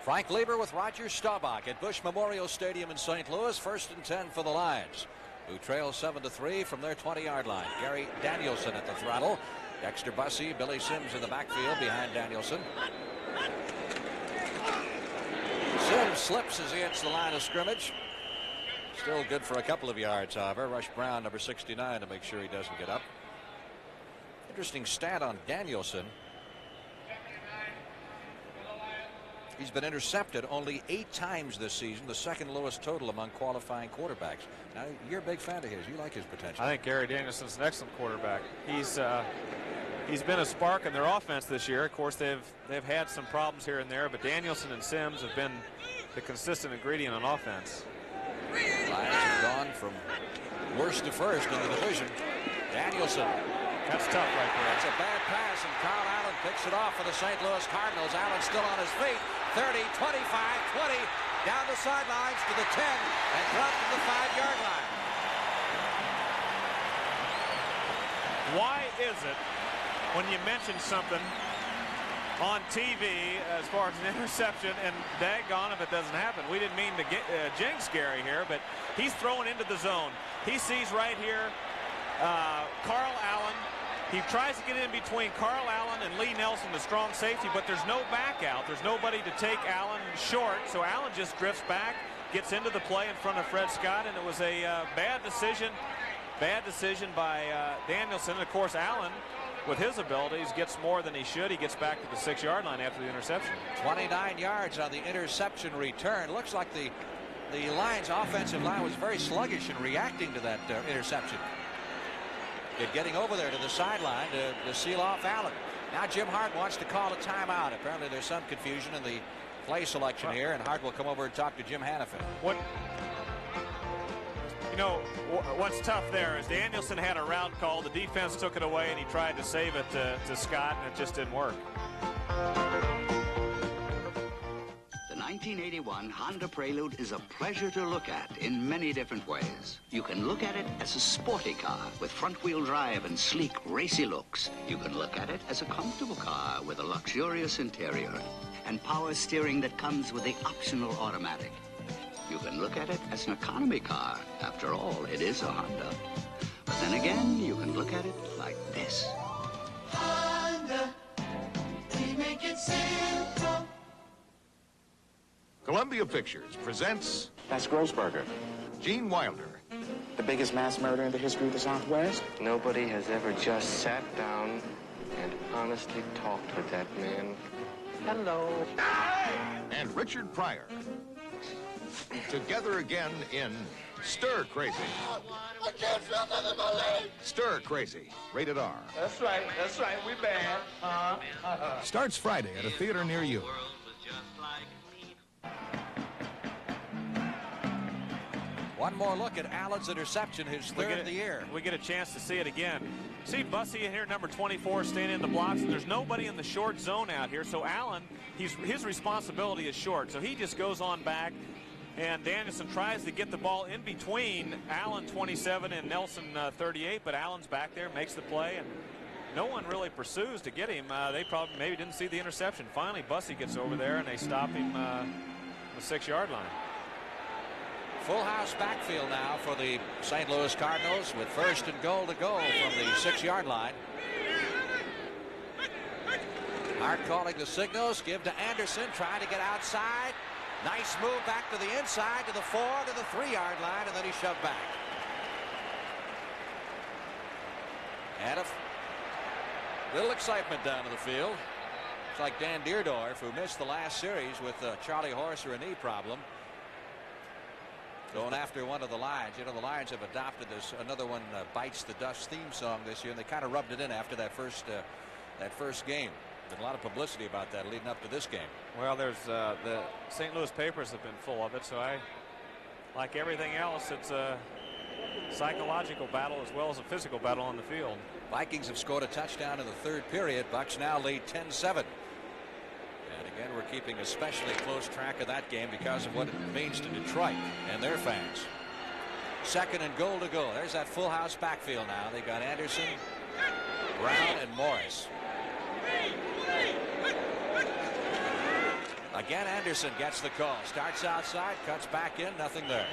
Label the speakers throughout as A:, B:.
A: Frank Glieber with Roger Staubach at Bush Memorial Stadium in St. Louis. 1st and 10 for the Lions, who trail 7-3 from their 20-yard line. Gary Danielson at the throttle. Dexter Bussey, Billy Sims in the backfield behind Danielson. Sims slips as he hits the line of scrimmage. Still good for a couple of yards, however. Rush Brown, number 69, to make sure he doesn't get up. Interesting stat on Danielson. He's been intercepted only 8 times this season, the second lowest total among qualifying quarterbacks. Now, you're a big fan of his. You like his potential.
B: I think Gary Danielson's an excellent quarterback. He's been a spark in their offense this year. Of course, they've had some problems here and there, but Danielson and Sims have been the consistent ingredient on offense.
A: Lions have gone from worst to first in the division. Danielson.
B: That's tough right there.
A: That's a bad pass, and Carl Allen picks it off for the St. Louis Cardinals. Allen still on his feet. 30, 25, 20, down the sidelines to the 10, and dropped to the 5-yard line.
B: Why is it when you mention something on TV as far as an interception, and daggone if it doesn't happen? We didn't mean to get jinx Gary here, but he's throwing into the zone. He sees right here Carl Allen. He tries to get in between Carl Allen and Lee Nelson, the strong safety, but there's no back out. There's nobody to take Allen short, so Allen just drifts back, gets into the play in front of Fred Scott, and it was a bad decision by Danielson. And of course, Allen, with his abilities, gets more than he should. He gets back to the 6-yard line after the interception. 29
A: yards on the interception return. Looks like the Lions' offensive line was very sluggish in reacting to that interception. Getting over there to the sideline to seal off Allen. Now Jim Hart wants to call a timeout. Apparently there's some confusion in the play selection here, and Hart will come over and talk to Jim Hannafin.
B: What's tough there is Danielson had a route call. The defense took it away, and he tried to save it to Scott, and it just didn't work.
C: The 1981 Honda Prelude is a pleasure to look at in many different ways. You can look at it as a sporty car with front-wheel drive and sleek, racy looks. You can look at it as a comfortable car with a luxurious interior and power steering that comes with the optional automatic. You can look at it as an economy car. After all, it is a Honda. But then again, you can look at it like this.
D: Honda, we make it simple.
E: Columbia Pictures presents...
F: That's Grossberger.
E: Gene Wilder.
F: The biggest mass murder in the history of the Southwest.
G: Nobody has ever just sat down and honestly talked with that man. Hello.
E: And Richard Pryor. Together again in Stir Crazy.
D: I can't feel nothing in my leg.
E: Stir Crazy. Rated R.
D: That's right, we bad.
E: Starts Friday at a theater near you.
A: One more look at Allen's interception, his third of the year.
B: We get a chance to see it again. See Bussey in here, number 24, staying in the blocks. And there's nobody in the short zone out here. So Allen, his responsibility is short. So he just goes on back. And Danielson tries to get the ball in between Allen, 27, and Nelson, 38. But Allen's back there, makes the play. And no one really pursues to get him. They probably maybe didn't see the interception. Finally, Bussey gets over there, and they stop him on the 6-yard line.
A: Full house backfield now for the St. Louis Cardinals with 1st and goal to go from the 6-yard line. Hart calling the signals. Give to Anderson, trying to get outside. Nice move back to the inside, to the 4, to the 3-yard line, and then he shoved back. And a little excitement down to the field. It's like Dan Deerdorf, who missed the last series with Charlie Horse or a knee problem, going after one of the Lions. You know, the Lions have adopted this another one bites the dust theme song this year, and they kind of rubbed it in after that first game. Been a lot of publicity about that leading up to this game.
B: Well, there's the St. Louis papers have been full of it, so like everything else, it's a psychological battle as well as a physical battle on the field.
A: Vikings have scored a touchdown in the 3rd period. Bucks now lead 10-7. And again, we're keeping especially close track of that game because of what it means to Detroit and their fans. 2nd and goal to go. There's that full house backfield now. They got Anderson, Brown, and Morris. Again, Anderson gets the call. Starts outside, cuts back in, nothing there.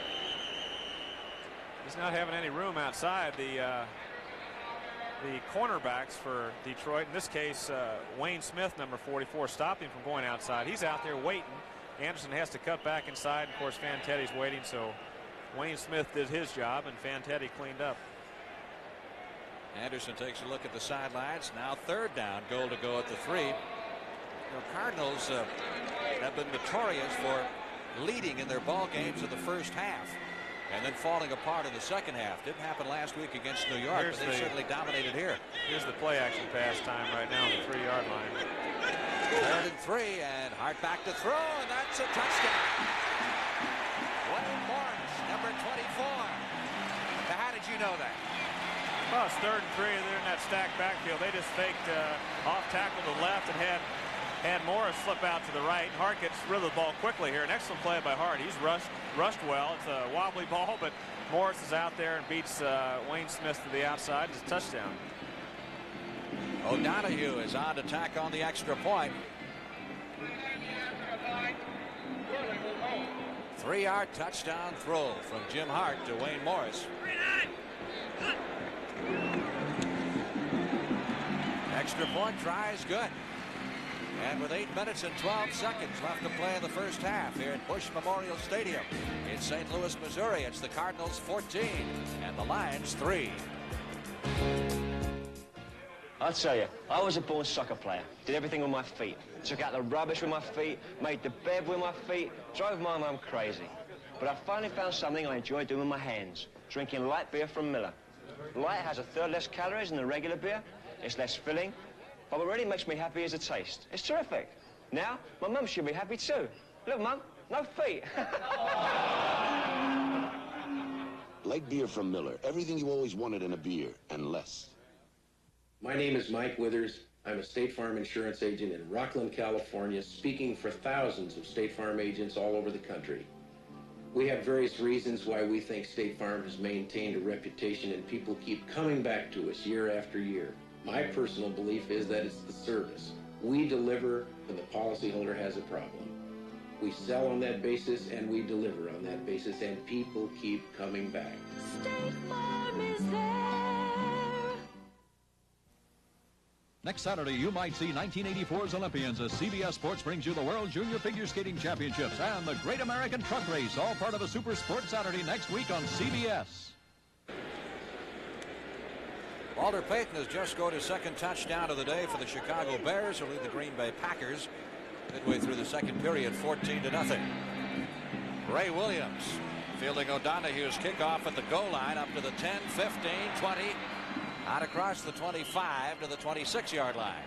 B: He's not having any room outside. The cornerbacks for Detroit, in this case Wayne Smith, number 44, stopped him from going outside. He's out there waiting. Anderson has to cut back inside. Of course, Fantetti's waiting, so Wayne Smith did his job and Fantetti cleaned up.
A: Anderson takes a look at the sidelines. Now third down, goal to go at the 3. The Cardinals have been notorious for leading in their ball games in the first half and then falling apart in the second half. Didn't happen last week against New York, but they certainly dominated here.
B: Here's the play action pass time right now on the 3-yard line.
A: 3rd and 3, and Hart back to throw, and that's a touchdown. Wayne Morris, number 24. Now, how did you know that?
B: Well, it's 3rd and 3, and they're in that stacked backfield. They just faked off tackle to the left and had Morris slip out to the right. Hart gets rid of the ball quickly here. An excellent play by Hart. He's rushed well. It's a wobbly ball, but Morris is out there and beats Wayne Smith to the outside. It's a touchdown.
A: O'Donohue is on to tack on the extra point. 3-yard touchdown throw from Jim Hart to Wayne Morris. Extra point try is good. And with 8 minutes and 12 seconds left to play in the first half here at Bush Memorial Stadium in St. Louis, Missouri, it's the Cardinals 14 and the Lions 3.
H: I'll tell you, I was a born soccer player. Did everything with my feet. Took out the rubbish with my feet, made the bed with my feet, drove my mum crazy. But I finally found something I enjoy doing with my hands, drinking light beer from Miller. Light has 1/3 less calories than the regular beer. It's less filling. But what really makes me happy is the taste. It's terrific. Now, my mum should be happy too. Look, Mum, no feet.
I: Light beer from Miller. Everything you always wanted in a beer, and less.
J: My name is Mike Withers. I'm a State Farm insurance agent in Rockland, California, speaking for thousands of State Farm agents all over the country. We have various reasons why we think State Farm has maintained a reputation and people keep coming back to us year after year. My personal belief is that it's the service. We deliver when the policyholder has a problem. We sell on that basis and we deliver on that basis, and people keep coming back.
D: State Farm is there.
K: Next Saturday, you might see 1984's Olympians as CBS Sports brings you the World Junior Figure Skating Championships and the Great American Truck Race, all part of a Super Sports Saturday next week on CBS.
A: Walter Payton has just scored his second touchdown of the day for the Chicago Bears, who lead the Green Bay Packers midway through the second period, 14-0. Ray Williams fielding O'Donohue's kickoff at the goal line up to the 10, 15, 20, out across the 25 to the 26-yard line.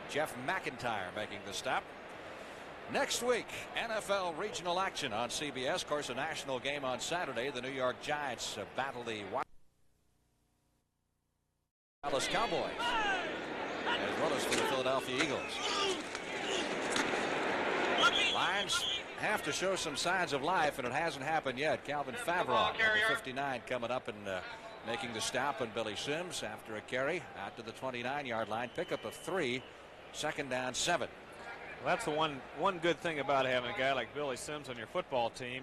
A: Jeff McIntyre making the stop. Next week, NFL regional action on CBS. Of course, a national game on Saturday. The New York Giants battle the Dallas Cowboys, as well as for the Philadelphia Eagles. Lions have to show some signs of life, and it hasn't happened yet. Calvin Favreau, number 59, coming up and making the stop, and Billy Sims after a carry out to the 29-yard line. Pickup of 3, 2nd down 7.
B: Well, that's the one good thing about having a guy like Billy Sims on your football team.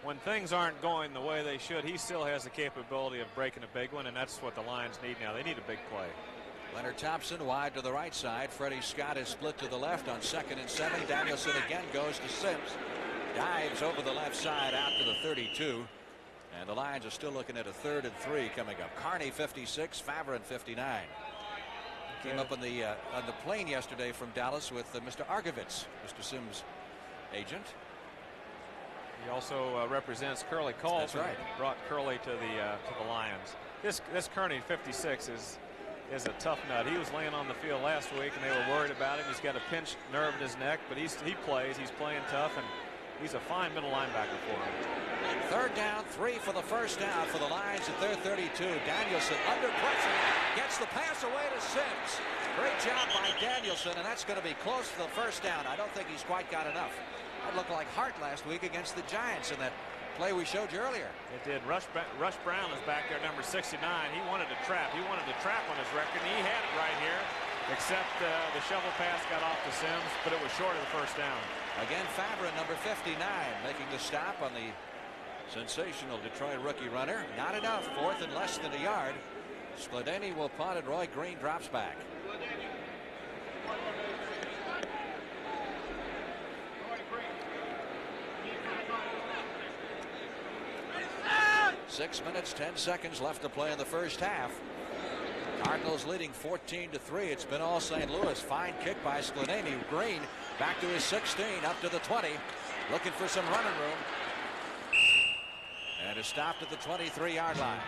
B: When things aren't going the way they should, he still has the capability of breaking a big one, and that's what the Lions need now. They need a big play.
A: Leonard Thompson wide to the right side. Freddie Scott is split to the left on 2nd and 7. Danielson again goes to Sims. Dives over the left side out to the 32. And the Lions are still looking at a 3rd and 3 coming up. Carney 56, Favre 59. Came up on the plane yesterday from Dallas with Mr. Argovitz, Mr. Sims' agent.
B: He also represents Curly Colton.
A: That's right.
B: Brought Curly to the Lions. This Kearney 56 is a tough nut. He was laying on the field last week, and they were worried about him. He's got a pinched nerve in his neck, but he plays. He's playing tough, and he's a fine middle linebacker for him.
A: 3rd down, 3 for the first down for the Lions at their 32. Danielson under pressure gets the pass away to Sims. Great job by Danielson, and that's going to be close to the first down. I don't think he's quite got enough. That looked like Hart last week against the Giants in that play we showed you earlier.
B: It did. Rush Brown is back there, number 69. He wanted to trap. He wanted to trap on his record, and he had it right here. except the shovel pass got off to Sims, but it was short of the first down.
A: Again, Favre, number 59, making the stop on the sensational Detroit rookie runner. Not enough. 4th and less than a yard. Skladany will punt and Roy Green drops back. Six minutes, 10 seconds left to play in the first half. Cardinals leading 14-3. It's been all St. Louis. Fine kick by Skladany. Green back to his 16, up to the 20, looking for some running room. And is stopped at the 23-yard line.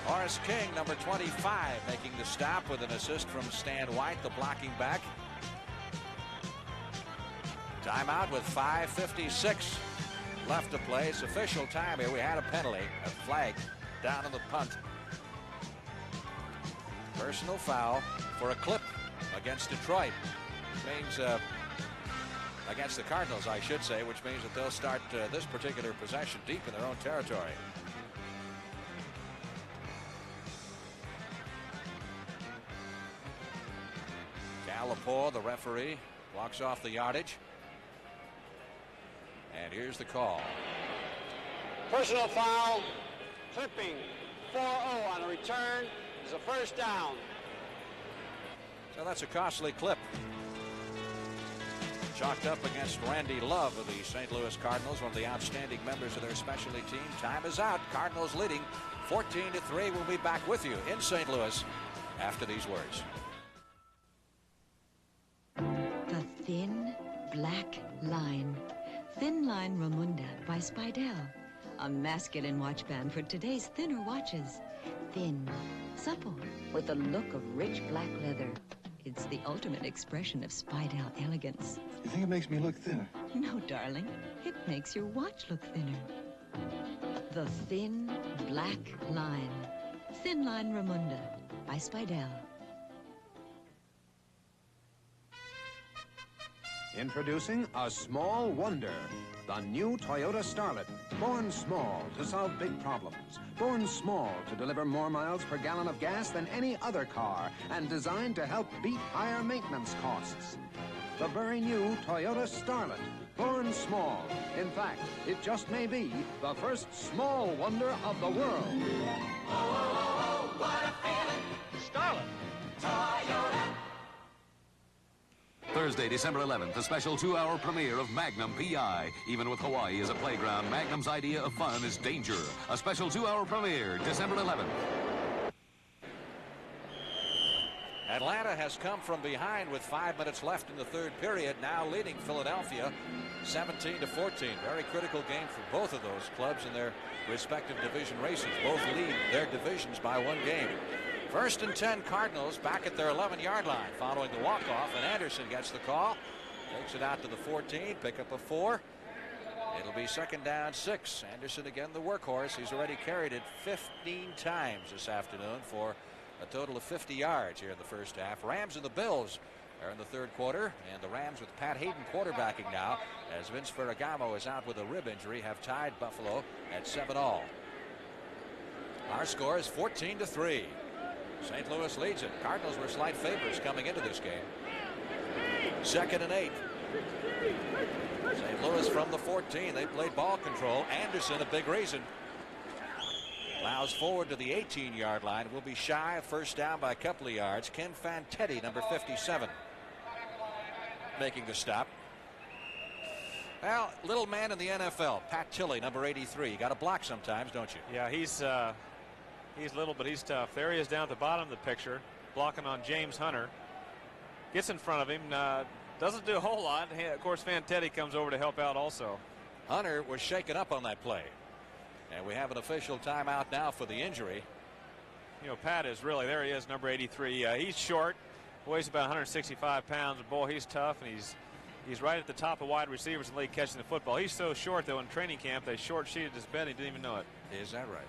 A: Horace King, number 25, making the stop with an assist from Stan White, the blocking back. Timeout with 5:56 left to play. It's official time here. We had a penalty, a flag down on the punt. Personal foul for a clip against Detroit. Which means against the Cardinals, I should say, which means that they'll start this particular possession deep in their own territory. Gallipo, the referee, walks off the yardage. And here's the call.
L: Personal foul, clipping, 4-0 on a return is a first down.
A: So that's a costly clip. Chalked up against Randy Love of the St. Louis Cardinals, one of the outstanding members of their specialty team. Time is out. Cardinals leading 14-3. We'll be back with you in St. Louis after these words.
M: The thin black line. Thin Line Ramunda by Speidel. A masculine watch band for today's thinner watches. Thin, supple, with a look of rich black leather. It's the ultimate expression of Speidel elegance.
N: You think it makes me look thinner?
M: No, darling. It makes your watch look thinner. The Thin Black Line. Thin Line Ramunda by Speidel.
O: Introducing a small wonder. The new Toyota Starlet. Born small to solve big problems. Born small to deliver more miles per gallon of gas than any other car. And designed to help beat higher maintenance costs. The very new Toyota Starlet. Born small. In fact, it just may be the first small wonder of the world.
D: Oh, oh, oh, what a feeling.
O: Starlet.
D: Toyota.
P: Thursday, December 11th, a special 2-hour premiere of Magnum P.I. Even with Hawaii as a playground, Magnum's idea of fun is danger. A special 2-hour premiere, December 11th.
A: Atlanta has come from behind with 5 minutes left in the third period, now leading Philadelphia 17-14. Very critical game for both of those clubs in their respective division races. Both lead their divisions by 1 game. 1st and 10 Cardinals back at their 11-yard line following the walk-off, and Anderson gets the call. Takes it out to the 14, pick up a 4. It'll be 2nd down 6. Anderson again the workhorse. He's already carried it 15 times this afternoon for a total of 50 yards here in the first half. Rams and the Bills are in the third quarter, and the Rams with Pat Hayden quarterbacking now as Vince Ferragamo is out with a rib injury have tied Buffalo at 7-all. Our score is 14-3. St. Louis leads it. Cardinals were slight favorites coming into this game. 2nd and 8. St. Louis from the 14. They played ball control. Anderson, a big reason. Allows forward to the 18-yard line. Will be shy of first down by a couple of yards. Ken Fantetti, number 57, making the stop. Well, little man in the NFL, Pat Tilley, number 83. You got to block sometimes, don't you?
B: Yeah, he's little, but he's tough. There he is down at the bottom of the picture, blocking on James Hunter. Gets in front of him, doesn't do a whole lot. Of course, Fantetti comes over to help out also.
A: Hunter was shaken up on that play. And we have an official timeout now for the injury.
B: You know, Pat is really, there he is, number 83. He's short, weighs about 165 pounds. Boy, he's tough, and he's right at the top of wide receivers in the league catching the football. He's so short, though, in training camp, they short-sheeted his bed. He didn't even know it.
A: Is that right?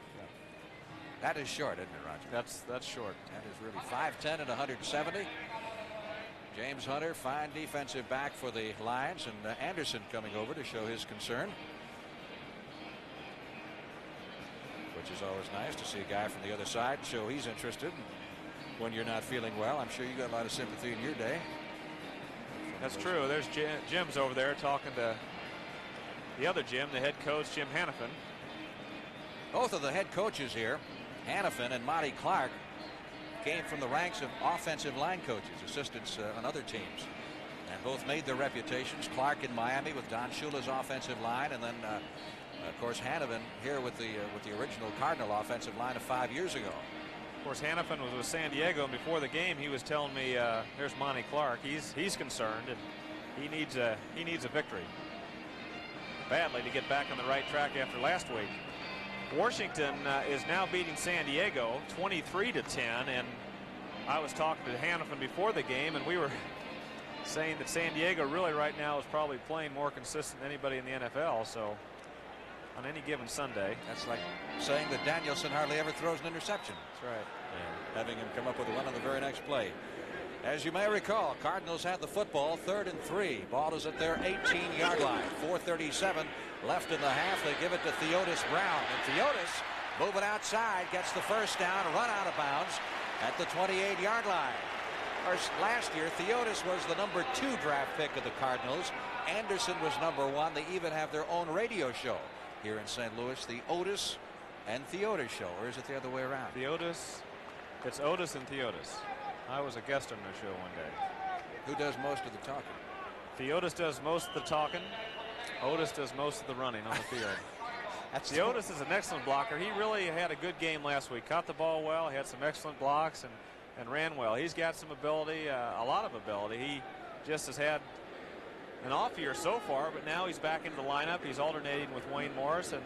A: That is short, isn't it, Roger?
B: That's short.
A: That is really 5'10" and 170. James Hunter, fine defensive back for the Lions, and Anderson coming over to show his concern. Which is always nice to see a guy from the other side show he's interested. when you're not feeling well. I'm sure you got a lot of sympathy in your day.
B: That's true. There's Jim's over there talking to the other Jim, the head coach, Jim Hannafin.
A: Both of the head coaches here, Hannafin and Monty Clark, came from the ranks of offensive line coaches, assistants on other teams, and both made their reputations. Clark in Miami with Don Shula's offensive line, and then of course Hannafin here with the original Cardinal offensive line of 5 years ago.
B: Of course, Hannafin was with San Diego, and before the game he was telling me there's Monty Clark. He's concerned, and he needs a victory badly to get back on the right track after last week. Washington is now beating San Diego 23-10, and I was talking to Hannafin before the game, and we were saying that San Diego really right now is probably playing more consistent than anybody in the NFL. So on any given Sunday,
A: that's like saying that Danielson hardly ever throws an interception.
B: That's right.
A: And having him come up with a run on the very next play. As you may recall, Cardinals had the football 3rd and 3. Ball is at their 18-yard line. 4:37 left in the half. They give it to Theodis Brown, and Theodis moving outside gets the first down, run out of bounds at the 28-yard line. First, last year Theodis was the number 2 draft pick of the Cardinals. Anderson was number 1. They even have their own radio show here in St. Louis, the Otis and Theodis show. Or is it the other way around?
B: Theodis, it's Otis and Theodis. I was a guest on their show one day.
A: Who does most of the talking?
B: Theodis does most of the talking. Otis does most of the running on the field. Theodis is an excellent blocker. He really had a good game last week. Caught the ball well. He had some excellent blocks and ran well. He's got some ability, a lot of ability. He just has had an off year so far, but now he's back into the lineup. He's alternating with Wayne Morris and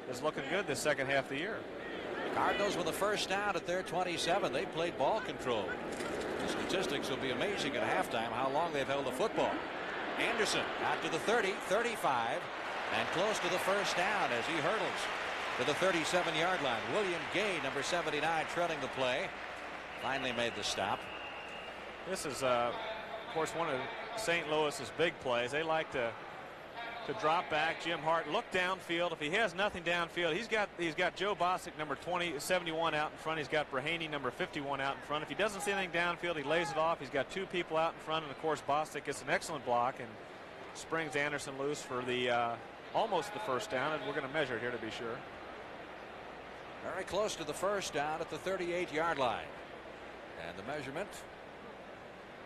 B: is looking good this second half of the year.
A: Cardinals with a first down at their 27. They played ball control. The statistics will be amazing at halftime how long they've held the football. Anderson out to the 30, 35, and close to the first down as he hurdles to the 37-yard line. William Gay, number 79, trailing the play. Finally made the stop.
B: This is, of course, one of St. Louis's big plays. They like to drop back. Jim Hart look downfield. If he has nothing downfield, he's got Joe Bostic, number 71 out in front. He's got Brahaney, number 51 out in front. If he doesn't see anything downfield, he lays it off. He's got 2 people out in front, and of course Bostic gets an excellent block and springs Anderson loose for the almost the first down, and we're going to measure it here to be sure.
A: Very close to the first down at the 38-yard line, and the measurement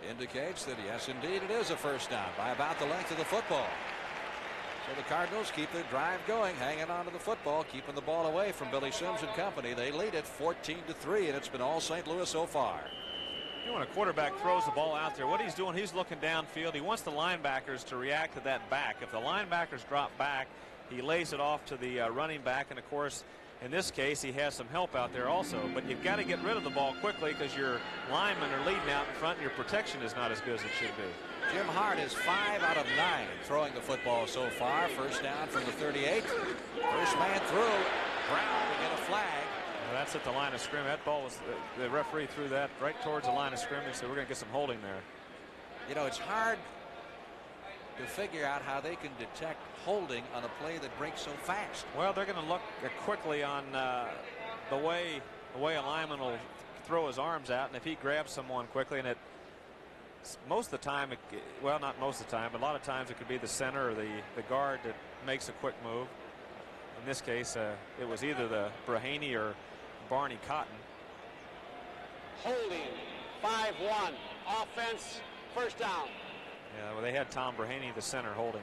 A: indicates that yes, indeed, it is a first down by about the length of the football. So the Cardinals keep their drive going, hanging on to the football, keeping the ball away from Billy Sims and company. They lead it 14-3, and it's been all St. Louis so far.
B: You know, when a quarterback throws the ball out there, what he's doing, he's looking downfield. He wants the linebackers to react to that back. If the linebackers drop back, he lays it off to the running back, and of course, in this case, he has some help out there also. But you've got to get rid of the ball quickly because your linemen are leading out in front and your protection is not as good as it should be.
A: Jim Hart is 5 out of 9 throwing the football so far. First down from the 38. First man through. Brown to get a flag.
B: Well, that's at the line of scrimmage. That ball was, the referee threw that right towards the line of scrimmage, so we're going to get some holding there.
A: You know, it's hard to figure out how they can detect holding on a play that breaks so fast.
B: Well, they're going to look quickly on the way a lineman will throw his arms out, and if he grabs someone quickly, and most of the time, well, not most of the time, but a lot of times it could be the center or the guard that makes a quick move. In this case, it was either the Brahaney or Barney Cotton.
L: Holding, 5-1, offense, first down.
B: Yeah, well, they had Tom Brahaney, the center, holding.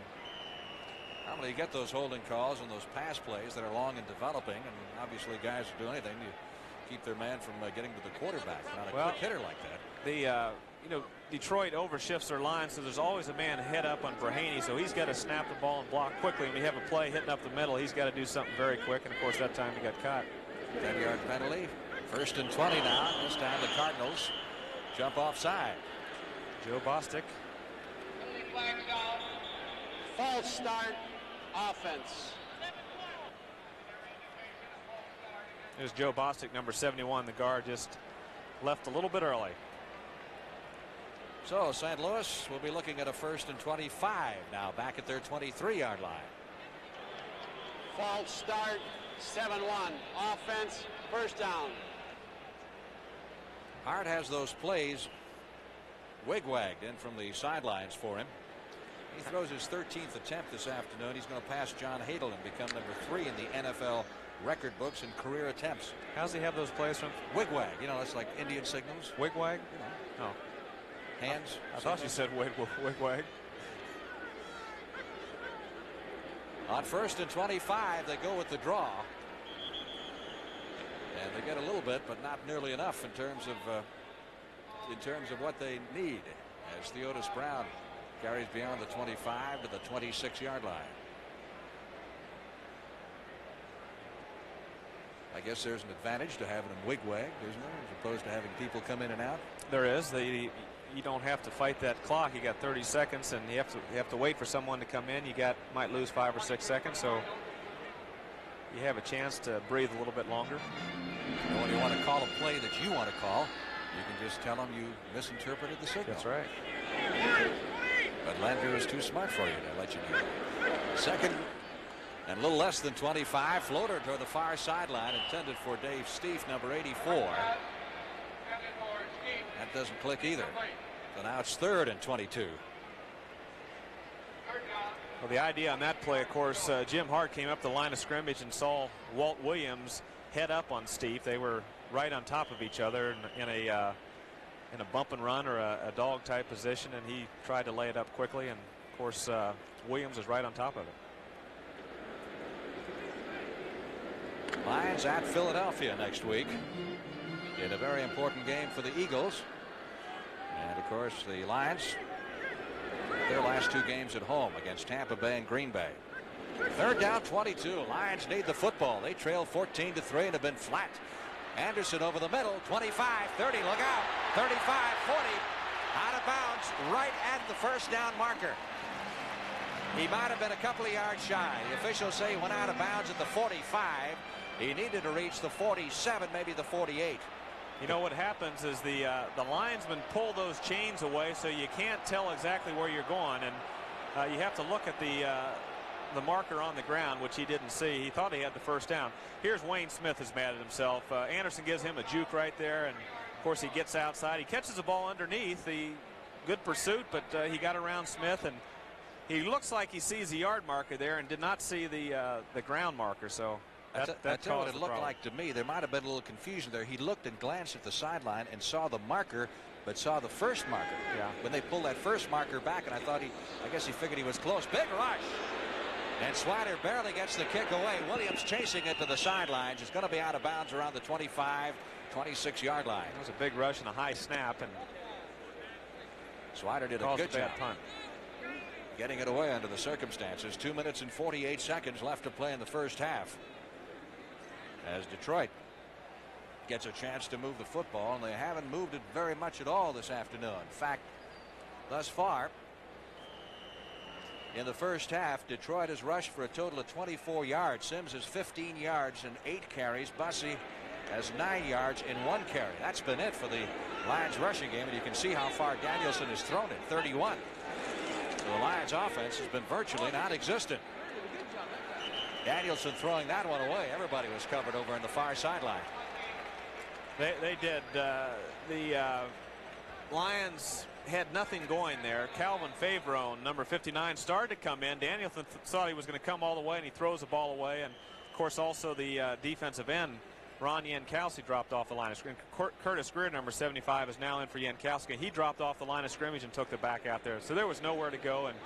A: Normally you get those holding calls and those pass plays that are long and developing, and obviously guys will do anything to keep their man from getting to the quarterback. Not a quick hitter like that.
B: The you know, Detroit overshifts their line, so there's always a man head up on Brahaney, so he's got to snap the ball and block quickly. When you have a play hitting up the middle, he's got to do something very quick, and of course that time he got caught.
A: 10-yard penalty. First and 20 now. This time the Cardinals jump offside.
B: Joe Bostic.
L: False start, offense.
B: There's Joe Bostic, number 71. The guard just left a little bit early.
A: So St. Louis will be looking at a first and 25 now, back at their 23-yard line.
L: False start, 7-1, offense, first down.
A: Hart has those plays wig-wagged in from the sidelines for him. He throws his 13th attempt this afternoon. He's going to pass John Hadel and become number 3 in the NFL record books in career attempts.
B: How's he have those plays from?
A: Wig-wag. You know, it's like Indian signals.
B: Wig-wag?
A: You know.
B: Oh.
A: Hands.
B: I thought you said wig-wag.
A: On 1st and 25, they go with the draw. And they get a little bit, but not nearly enough in terms of what they need, as Theodis Brown carries beyond the 25 to the 26-yard line. I guess there's an advantage to having them wig-wagged, isn't there, as opposed to having people come in and out?
B: There is. You don't have to fight that clock. You got 30 seconds, and you have to wait for someone to come in. You might lose 5 or 6 seconds, so you have a chance to breathe a little bit longer.
A: And when you want to call a play that you want to call, you can just tell them you misinterpreted the signal.
B: That's right.
A: But Lander is too smart for you to let you do it. 2nd and a little less than 25. Floater toward the far sideline, intended for Dave Stieff, number 84. That doesn't click either. So now it's 3rd and 22.
B: Well, the idea on that play, of course, Jim Hart came up the line of scrimmage and saw Walt Williams head up on Stieff. They were right on top of each other in a bump and run or a dog type position, and he tried to lay it up quickly, and of course Williams is right on top of it.
A: Lions at Philadelphia next week in a very important game for the Eagles. And of course the Lions, their last 2 games at home against Tampa Bay and Green Bay. 3rd down, 22. Lions need the football. They trail 14-3 and have been flat. Anderson over the middle, 25, 30, look out, 35, 40, out of bounds right at the first down marker. He might have been a couple of yards shy. The officials say he went out of bounds at the 45. He needed to reach the 47, maybe the 48.
B: You know what happens is the linesmen pull those chains away, so you can't tell exactly where you're going, and you have to look at the marker on the ground, which he didn't see. He thought he had the first down. Here's Wayne Smith is mad at himself. Anderson gives him a juke right there, and of course he gets outside. He catches the ball underneath. Good pursuit, but he got around Smith, and he looks like he sees the yard marker there and did not see the ground marker. So that's
A: what it looked like to me. There might have been a little confusion there. He looked and glanced at the sideline and saw the marker, but saw the first marker.
B: Yeah.
A: When they pulled that first marker back, and I guess he figured he was close. Big rush. And Swider barely gets the kick away. Williams chasing it to the sidelines. It's going to be out of bounds around the 25, 26-yard line.
B: That was a big rush and a high snap, and
A: Swider did a good job
B: punt.
A: Getting it away under the circumstances. 2 minutes and 48 seconds left to play in the first half, as Detroit gets a chance to move the football, and they haven't moved it very much at all this afternoon. In fact, thus far in the first half, Detroit has rushed for a total of 24 yards. Sims has 15 yards and 8 carries. Bussey has 9 yards in 1 carry. That's been it for the Lions rushing game, and you can see how far Danielson has thrown it, 31. So the Lions offense has been virtually non-existent. Danielson throwing that one away. Everybody was covered over in the far sideline.
B: They did. The Lions had nothing going there. Calvin Favrone, number 59, started to come in. Danielson thought he was going to come all the way, and he throws the ball away. And of course also the defensive end, Ron Yankowski, dropped off the line of scrimmage. Curtis Greer, number 75, is now in for Yankowski. He dropped off the line of scrimmage and took the back out there. So there was nowhere to go, and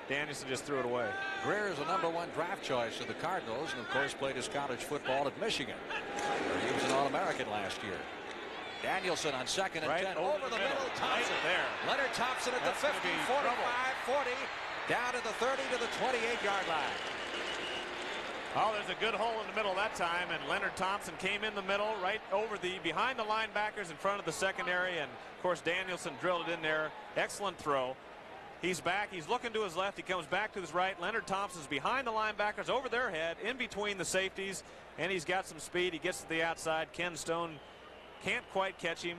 B: Danielson just threw it away.
A: Greer is the #1 draft choice of the Cardinals, and of course played his college football at Michigan, where he was an All-American last year. Danielson on 2nd and 10. Over the middle. Thompson
B: there.
A: Leonard Thompson at the 50, 45, 40, down to the 30 to the 28-yard line.
B: Oh, there's a good hole in the middle that time, and Leonard Thompson came in the middle, right over behind the linebackers in front of the secondary, and of course Danielson drilled it in there. Excellent throw. He's back. He's looking to his left. He comes back to his right. Leonard Thompson's behind the linebackers, over their head, in between the safeties, and he's got some speed. He gets to the outside. Ken Stone can't quite catch him,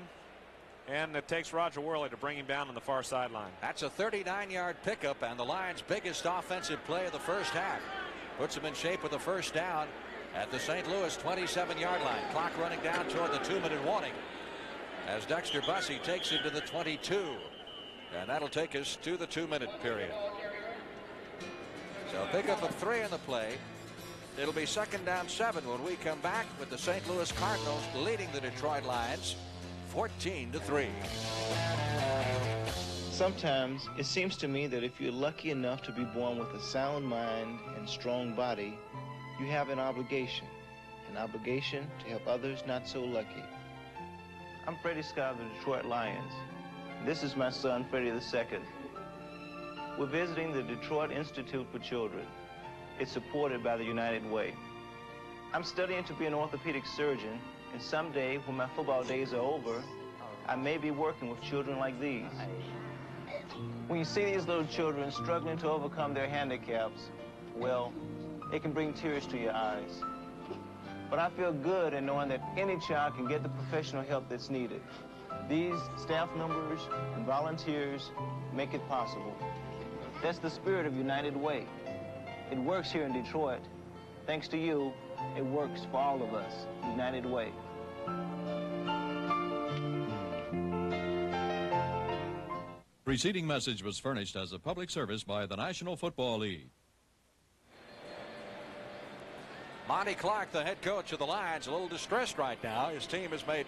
B: and it takes Roger Worley to bring him down on the far sideline.
A: That's a 39-yard pickup, and the Lions' biggest offensive play of the first half. Puts them in shape with a first down at the St. Louis 27-yard line. Clock running down toward the 2-minute warning as Dexter Bussey takes him to the 22. And that'll take us to the 2-minute period. So pickup of 3 in the play. It'll be 2nd down 7 when we come back with the St. Louis Cardinals leading the Detroit Lions 14-3.
N: Sometimes it seems to me that if you're lucky enough to be born with a sound mind and strong body, you have an obligation to help others not so lucky. I'm Freddie Scott of the Detroit Lions. This is my son, Freddie II. We're visiting the Detroit Institute for Children. It's supported by the United Way. I'm studying to be an orthopedic surgeon, and someday, when my football days are over, I may be working with children like these. When you see these little children struggling to overcome their handicaps, well, it can bring tears to your eyes. But I feel good in knowing that any child can get the professional help that's needed. These staff members and volunteers make it possible. That's the spirit of United Way. It works here in Detroit. Thanks to you, it works for all of us. United Way.
K: Preceding message was furnished as a public service by the National Football League.
A: Monty Clark, the head coach of the Lions, a little distressed right now. His team has made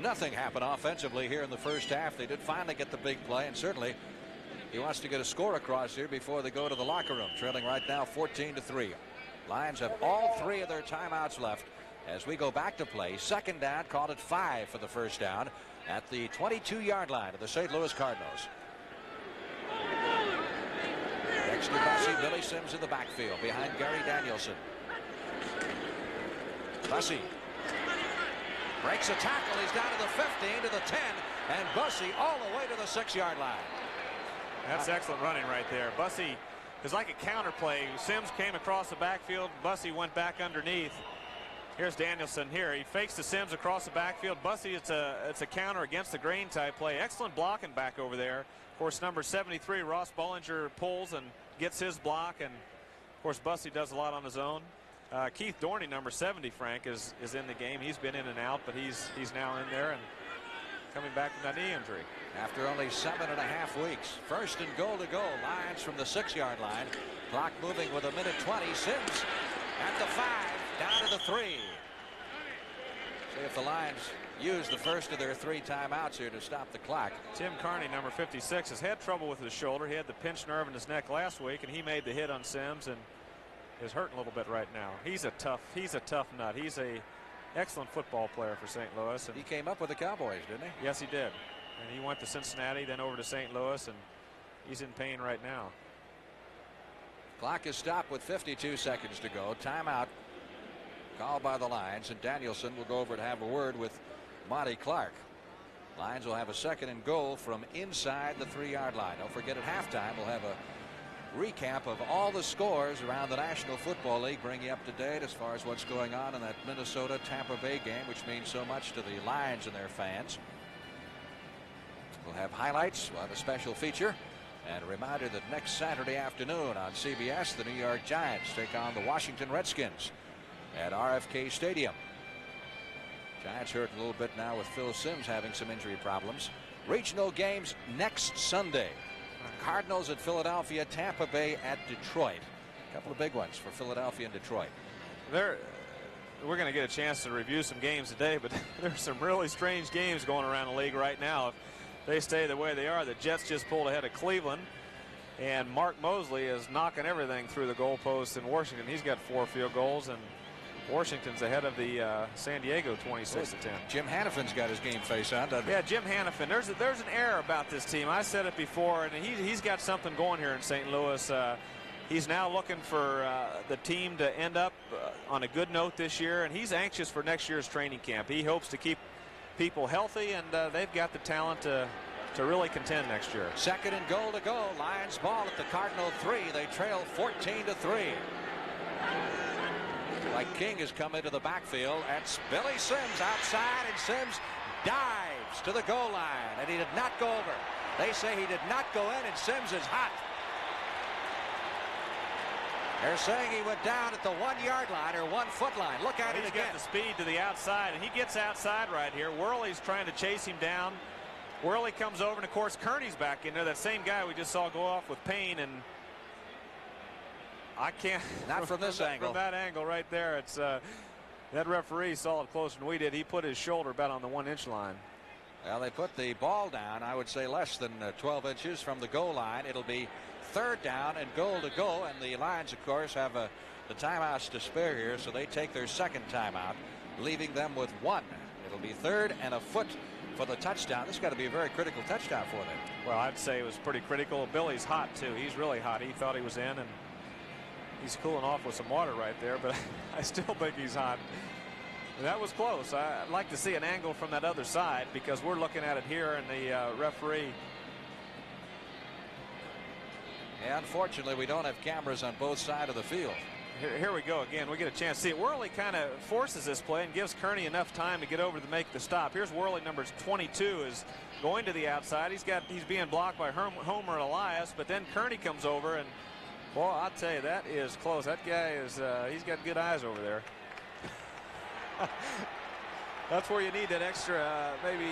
A: nothing happen offensively here in the first half. They did finally get the big play, and certainly he wants to get a score across here before they go to the locker room, trailing right now 14-3. Lions have all 3 of their timeouts left as we go back to play. 2nd down, called it 5 for the first down at the 22-yard line of the St. Louis Cardinals. Dexter Bussey, Billy Sims in the backfield behind Gary Danielson. Bussey breaks a tackle. He's down to the 15, to the 10, and Bussey all the way to the 6-yard line.
B: That's excellent running right there. Bussey is like a counter play. Sims came across the backfield. Bussey went back underneath. Here's Danielson here. He fakes the Sims across the backfield. Bussey, it's a counter against the grain type play. Excellent blocking back over there. Of course, number 73, Ross Bollinger, pulls and gets his block. And, of course, Bussey does a lot on his own. Keith Dorney, number 70, Frank, is in the game. He's been in and out, but he's now in there and coming back from that knee injury.
A: After only 7.5 weeks. 1st and goal to go. Lions from the 6-yard line. Clock moving with 1:20. Sims at the 5, down to the 3. See if the Lions use the first of their 3 timeouts here to stop the clock.
B: Tim Carney, number 56, has had trouble with his shoulder. He had the pinched nerve in his neck last week, and he made the hit on Sims and is hurting a little bit right now. He's a tough nut. He's a excellent football player for St. Louis. And
A: he came up with the Cowboys, didn't he?
B: Yes, he did. And he went to Cincinnati, then over to St. Louis, and he's in pain right now.
A: Clock is stopped with 52 seconds to go. Timeout called by the Lions, and Danielson will go over to have a word with Monty Clark. Lions will have a 2nd and goal from inside the 3-yard line. Don't forget, at halftime we'll have a recap of all the scores around the National Football League, bring you up to date as far as what's going on in that Minnesota-Tampa Bay game, which means so much to the Lions and their fans. We'll have highlights. We'll have a special feature. And a reminder that next Saturday afternoon on CBS, the New York Giants take on the Washington Redskins at RFK Stadium. Giants hurt a little bit now with Phil Sims having some injury problems. Regional games next Sunday. Cardinals at Philadelphia, Tampa Bay at Detroit. A couple of big ones for Philadelphia and Detroit.
B: We're going to get a chance to review some games today, but there's some really strange games going around the league right now. If they stay the way they are, the Jets just pulled ahead of Cleveland, and Mark Mosley is knocking everything through the goalposts in Washington. He's got 4 field goals, and Washington's ahead of the San Diego 26-10.
A: Jim Hannafin's got his game face on, doesn't he?
B: Yeah, Jim Hannafin. There's an error about this team. I said it before, and he's got something going here in St. Louis. He's now looking for the team to end up on a good note this year, and he's anxious for next year's training camp. He hopes to keep people healthy, and they've got the talent to really contend next year.
A: 2nd and goal to go. Lions ball at the Cardinal 3. They trail 14-3. Like King has come into the backfield. That's Billy Sims outside, and Sims dives to the goal line, and he did not go over. They say he did not go in, and Sims is hot. They're saying he went down at the 1-yard line or 1-foot line. Look at it again.
B: He's got the speed to the outside, and he gets outside right here. Worley's trying to chase him down. Worley comes over, and of course Kearney's back in there. That same guy we just saw go off with Payne, and I can't.
A: Not from this angle.
B: From that angle right there, it's that referee saw it closer than we did. He put his shoulder about on the 1-inch line.
A: Well, they put the ball down, I would say less than 12 inches from the goal line. It'll be 3rd down and goal to go, and the Lions, of course, have the timeouts to spare here, so they take their second timeout, leaving them with 1. It'll be 3rd and a foot for the touchdown. This has got to be a very critical touchdown for them.
B: Well, I'd say it was pretty critical. Billy's hot, too. He's really hot. He thought he was in, and he's cooling off with some water right there, but I still think he's hot. And that was close. I'd like to see an angle from that other side because we're looking at it here, and the referee.
A: Yeah, unfortunately, we don't have cameras on both sides of the field.
B: Here we go again. We get a chance to see it. Worley kind of forces this play and gives Kearney enough time to get over to make the stop. Here's Worley, number 22, is going to the outside. He's being blocked by Homer and Elias, but then Kearney comes over, and boy, I'll tell you, that is close. That guy is he's got good eyes over there. That's where you need that extra, maybe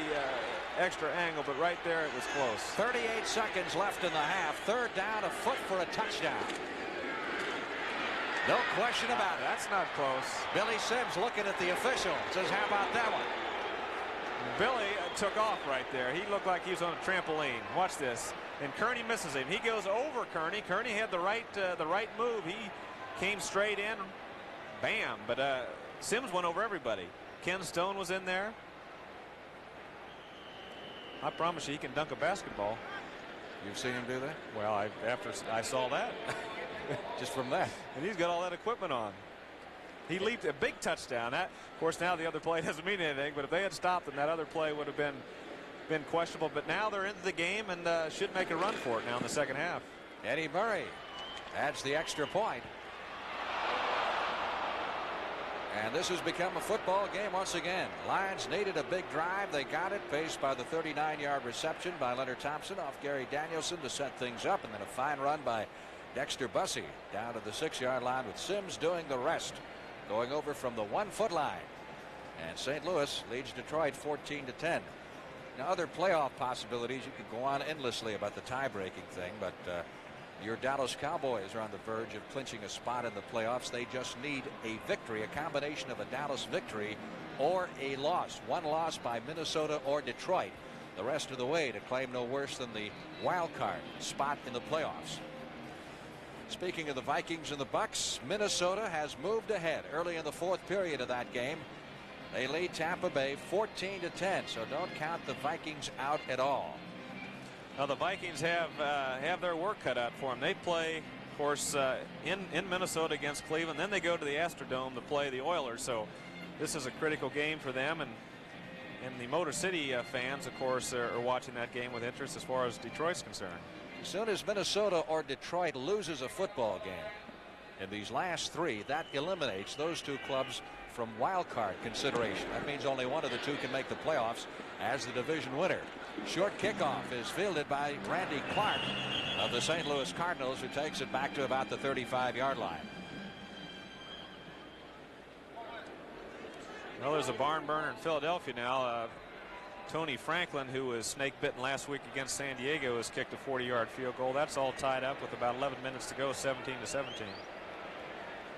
B: extra angle, but right there it was close.
A: 38 seconds left in the half. 3rd down, a foot for a touchdown. No question about it.
B: That's not close.
A: Billy Sims looking at the official. Says, how about that one?
B: Billy took off right there. He looked like he was on a trampoline. Watch this. And Kearney misses him. He goes over Kearney. Kearney had the right move. He came straight in. Bam. But Sims went over everybody. Ken Stone was in there. I promise you he can dunk a basketball.
A: You've seen him do that?
B: Well, after I saw that.
A: Just from that.
B: And he's got all that equipment on. He leaped a big touchdown. That, of course, now the other play doesn't mean anything, but if they had stopped him, that other play would have been questionable. But now they're into the game and should make a run for it now in the second half.
A: Eddie Murray adds the extra point. And this has become a football game once again. Lions needed a big drive. They got it, paced by the 39-yard reception by Leonard Thompson off Gary Danielson to set things up, and then a fine run by Dexter Bussey down to the 6-yard line with Sims doing the rest, going over from the 1-foot line. And St. Louis leads Detroit 14-10. Now, other playoff possibilities, you could go on endlessly about the tie-breaking thing, but your Dallas Cowboys are on the verge of clinching a spot in the playoffs. They just need a victory, a combination of a Dallas victory or a loss. One loss by Minnesota or Detroit the rest of the way to claim no worse than the wild card spot in the playoffs. Speaking of the Vikings and the Bucks, Minnesota has moved ahead early in the 4th period of that game. They lead Tampa Bay 14-10, so don't count the Vikings out at all.
B: Now the Vikings have their work cut out for them. They play, of course, in Minnesota against Cleveland. Then they go to the Astrodome to play the Oilers. So this is a critical game for them. And the Motor City fans, of course, are watching that game with interest as far as Detroit's concerned.
A: As soon as Minnesota or Detroit loses a football game in these last 3, that eliminates those 2 clubs from wild card consideration. That means only one of the 2 can make the playoffs as the division winner. Short kickoff is fielded by Randy Clark of the St. Louis Cardinals, who takes it back to about the 35-yard line.
B: Well, there's a barn burner in Philadelphia now. Tony Franklin, who was snake bitten last week against San Diego, has kicked a 40-yard field goal. That's all tied up with about 11 minutes to go, 17-17.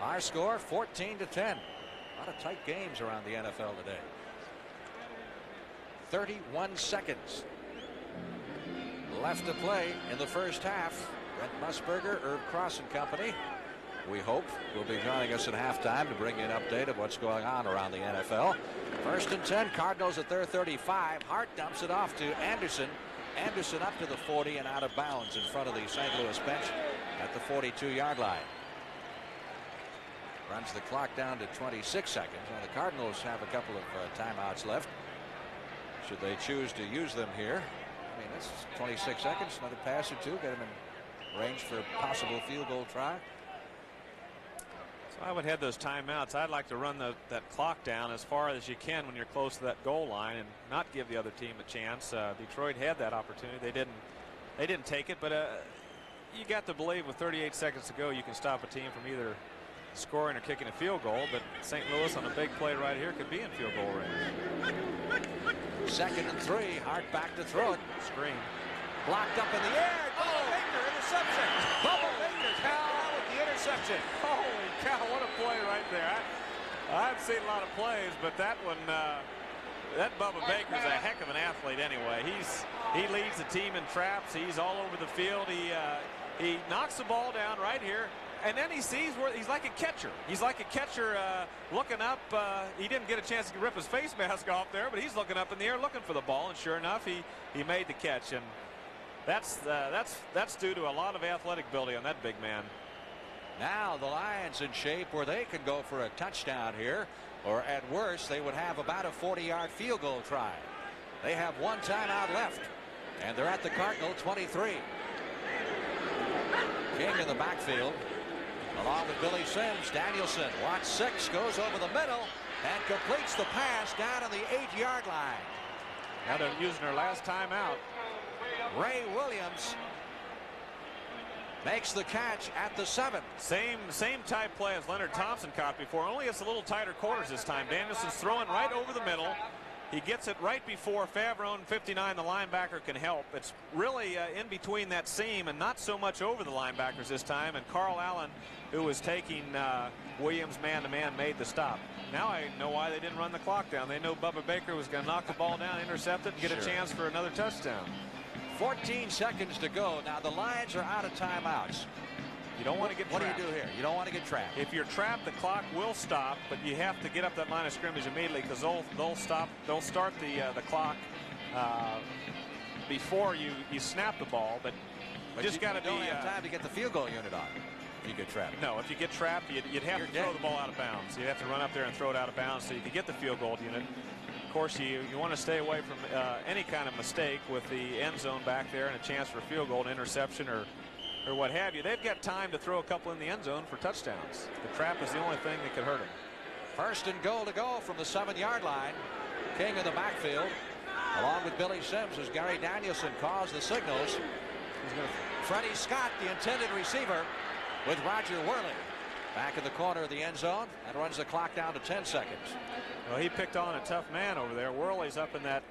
A: Our score 14-10. A lot of tight games around the NFL today. 31 seconds left to play in the first half. Brent Musburger, Herb Cross and company, we hope, will be joining us at halftime to bring you an update of what's going on around the NFL. 1st and 10, Cardinals at their 35. Hart dumps it off to Anderson. Anderson up to the 40 and out of bounds in front of the St. Louis bench at the 42-yard line. Runs the clock down to 26 seconds. Now the Cardinals have a couple of timeouts left, should they choose to use them here. I mean, that's 26 seconds, another pass or 2, get them in range for a possible field goal try.
B: So I would have those timeouts. I'd like to run that clock down as far as you can when you're close to that goal line and not give the other team a chance. Detroit had that opportunity. They didn't take it, but you got to believe with 38 seconds to go, you can stop a team from either scoring or kicking a field goal. But St. Louis on a big play right here could be in field goal range.
A: 2nd and 3. Hart back to throw it.
B: Screen.
A: Blocked up in the air. Bubba Baker, interception. Bubba Baker, Cal with the interception.
B: Holy cow, what a play right there. I've seen a lot of plays, but that one, that Bubba Baker's a heck of an athlete anyway. He leads the team in traps. He's all over the field. He knocks the ball down right here, and then he sees where he's like a catcher. He's like a catcher looking up. He didn't get a chance to rip his face mask off there, but he's looking up in the air looking for the ball, and sure enough, he made the catch. And that's due to a lot of athletic ability on that big man.
A: Now the Lions in shape where they can go for a touchdown here, or at worst they would have about a 40-yard field goal try. They have one timeout left, and they're at the Cardinal 23. King in the backfield along with Billy Sims. Danielson, watch 6, goes over the middle and completes the pass down on the 8-yard line.
B: Now they're using their last timeout.
A: Ray Williams makes the catch at the 7.
B: Same type play as Leonard Thompson caught before, only it's a little tighter quarters this time. Danielson's throwing right over the middle. He gets it right before Favreau, 59, the linebacker, can help. It's really in between that seam and not so much over the linebackers this time. And Carl Allen, who was taking Williams man-to-man, made the stop. Now I know why they didn't run the clock down. They know Bubba Baker was going to knock the ball down, intercept it, and get a chance for another touchdown.
A: 14 seconds to go. Now the Lions are out of timeouts.
B: You don't want to get
A: trapped.
B: trapped.
A: What do you do here? You don't want to get trapped.
B: If you're trapped, the clock will stop, but you have to get up that line of scrimmage immediately because they'll start the clock before you snap the ball. But just got to be.
A: You don't have time to get the field goal unit on if you get trapped.
B: No, if you get trapped, you'd have to throw the ball out of bounds. You'd have to run up there and throw it out of bounds so you could get the field goal unit. Of course, you want to stay away from any kind of mistake with the end zone back there and a chance for a field goal, an interception, or what have you. They've got time to throw a couple in the end zone for touchdowns. The trap is the only thing that could hurt them.
A: 1st and goal to go from the 7-yard line. King in the backfield along with Billy Sims as Gary Danielson calls the signals. Freddie Scott, the intended receiver, with Roger Worley back in the corner of the end zone. That runs the clock down to 10 seconds.
B: Well, he picked on a tough man over there. Worley's up in that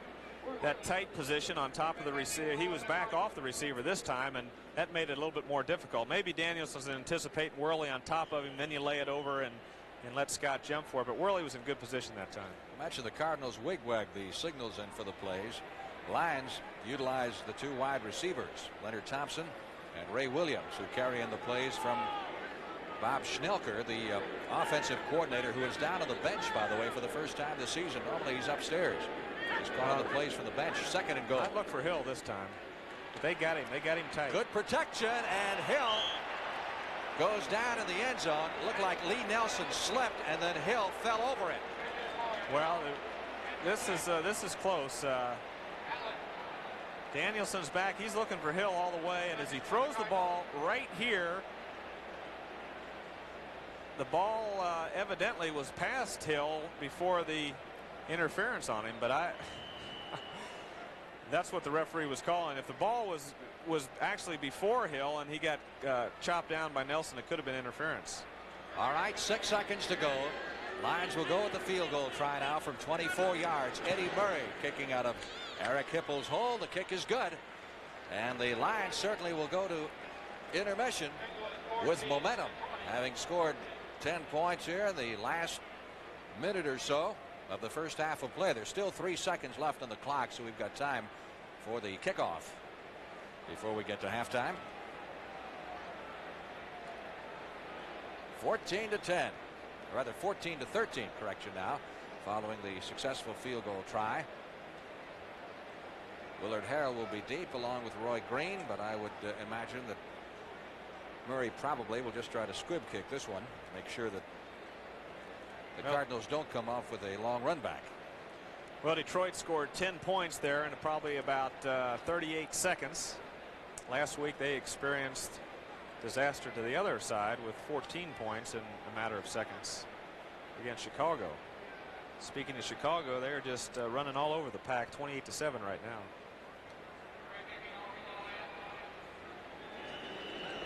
B: tight position on top of the receiver. He was back off the receiver this time, and that made it a little bit more difficult. Maybe Daniels was anticipating Worley on top of him, then you lay it over and let Scott jump for it. But Worley was in good position that time.
A: Imagine the Cardinals wigwag the signals in for the plays. Lions utilize the 2 wide receivers, Leonard Thompson and Ray Williams, who carry in the plays from Bob Schnelker, the offensive coordinator, who is down on the bench, by the way, for the first time this season. Normally he's upstairs. He's calling the plays from the bench. 2nd and goal.
B: I'd look for Hill this time. But they got him. They got him tight.
A: Good protection, and Hill goes down in the end zone. It looked like Lee Nelson slipped, and then Hill fell over it.
B: Well, this is close. Danielson's back. He's looking for Hill all the way, and as he throws the ball right here, the ball evidently was past Hill before the interference on him, but that's what the referee was calling. If the ball was actually before Hill and he got chopped down by Nelson, it could have been interference.
A: All right, 6 seconds to go. Lions will go with the field goal try now from 24 yards. Eddie Murray kicking out of Eric Hippel's hole. The kick is good, and the Lions certainly will go to intermission with momentum, having scored 10 points here in the last minute or so of the first half of play. There's still 3 seconds left on the clock, so we've got time for the kickoff before we get to halftime. 14-10, or rather 14-13, correction now, following the successful field goal try. Willard Harrell will be deep along with Roy Green, but I would imagine that Murray probably will just try to squib kick this one, make sure that the Cardinals don't come off with a long run back.
B: Well, Detroit scored 10 points there in probably about 38 seconds. Last week they experienced disaster to the other side with 14 points in a matter of seconds against Chicago. Speaking of Chicago, they're just running all over the pack, 28-7 right now.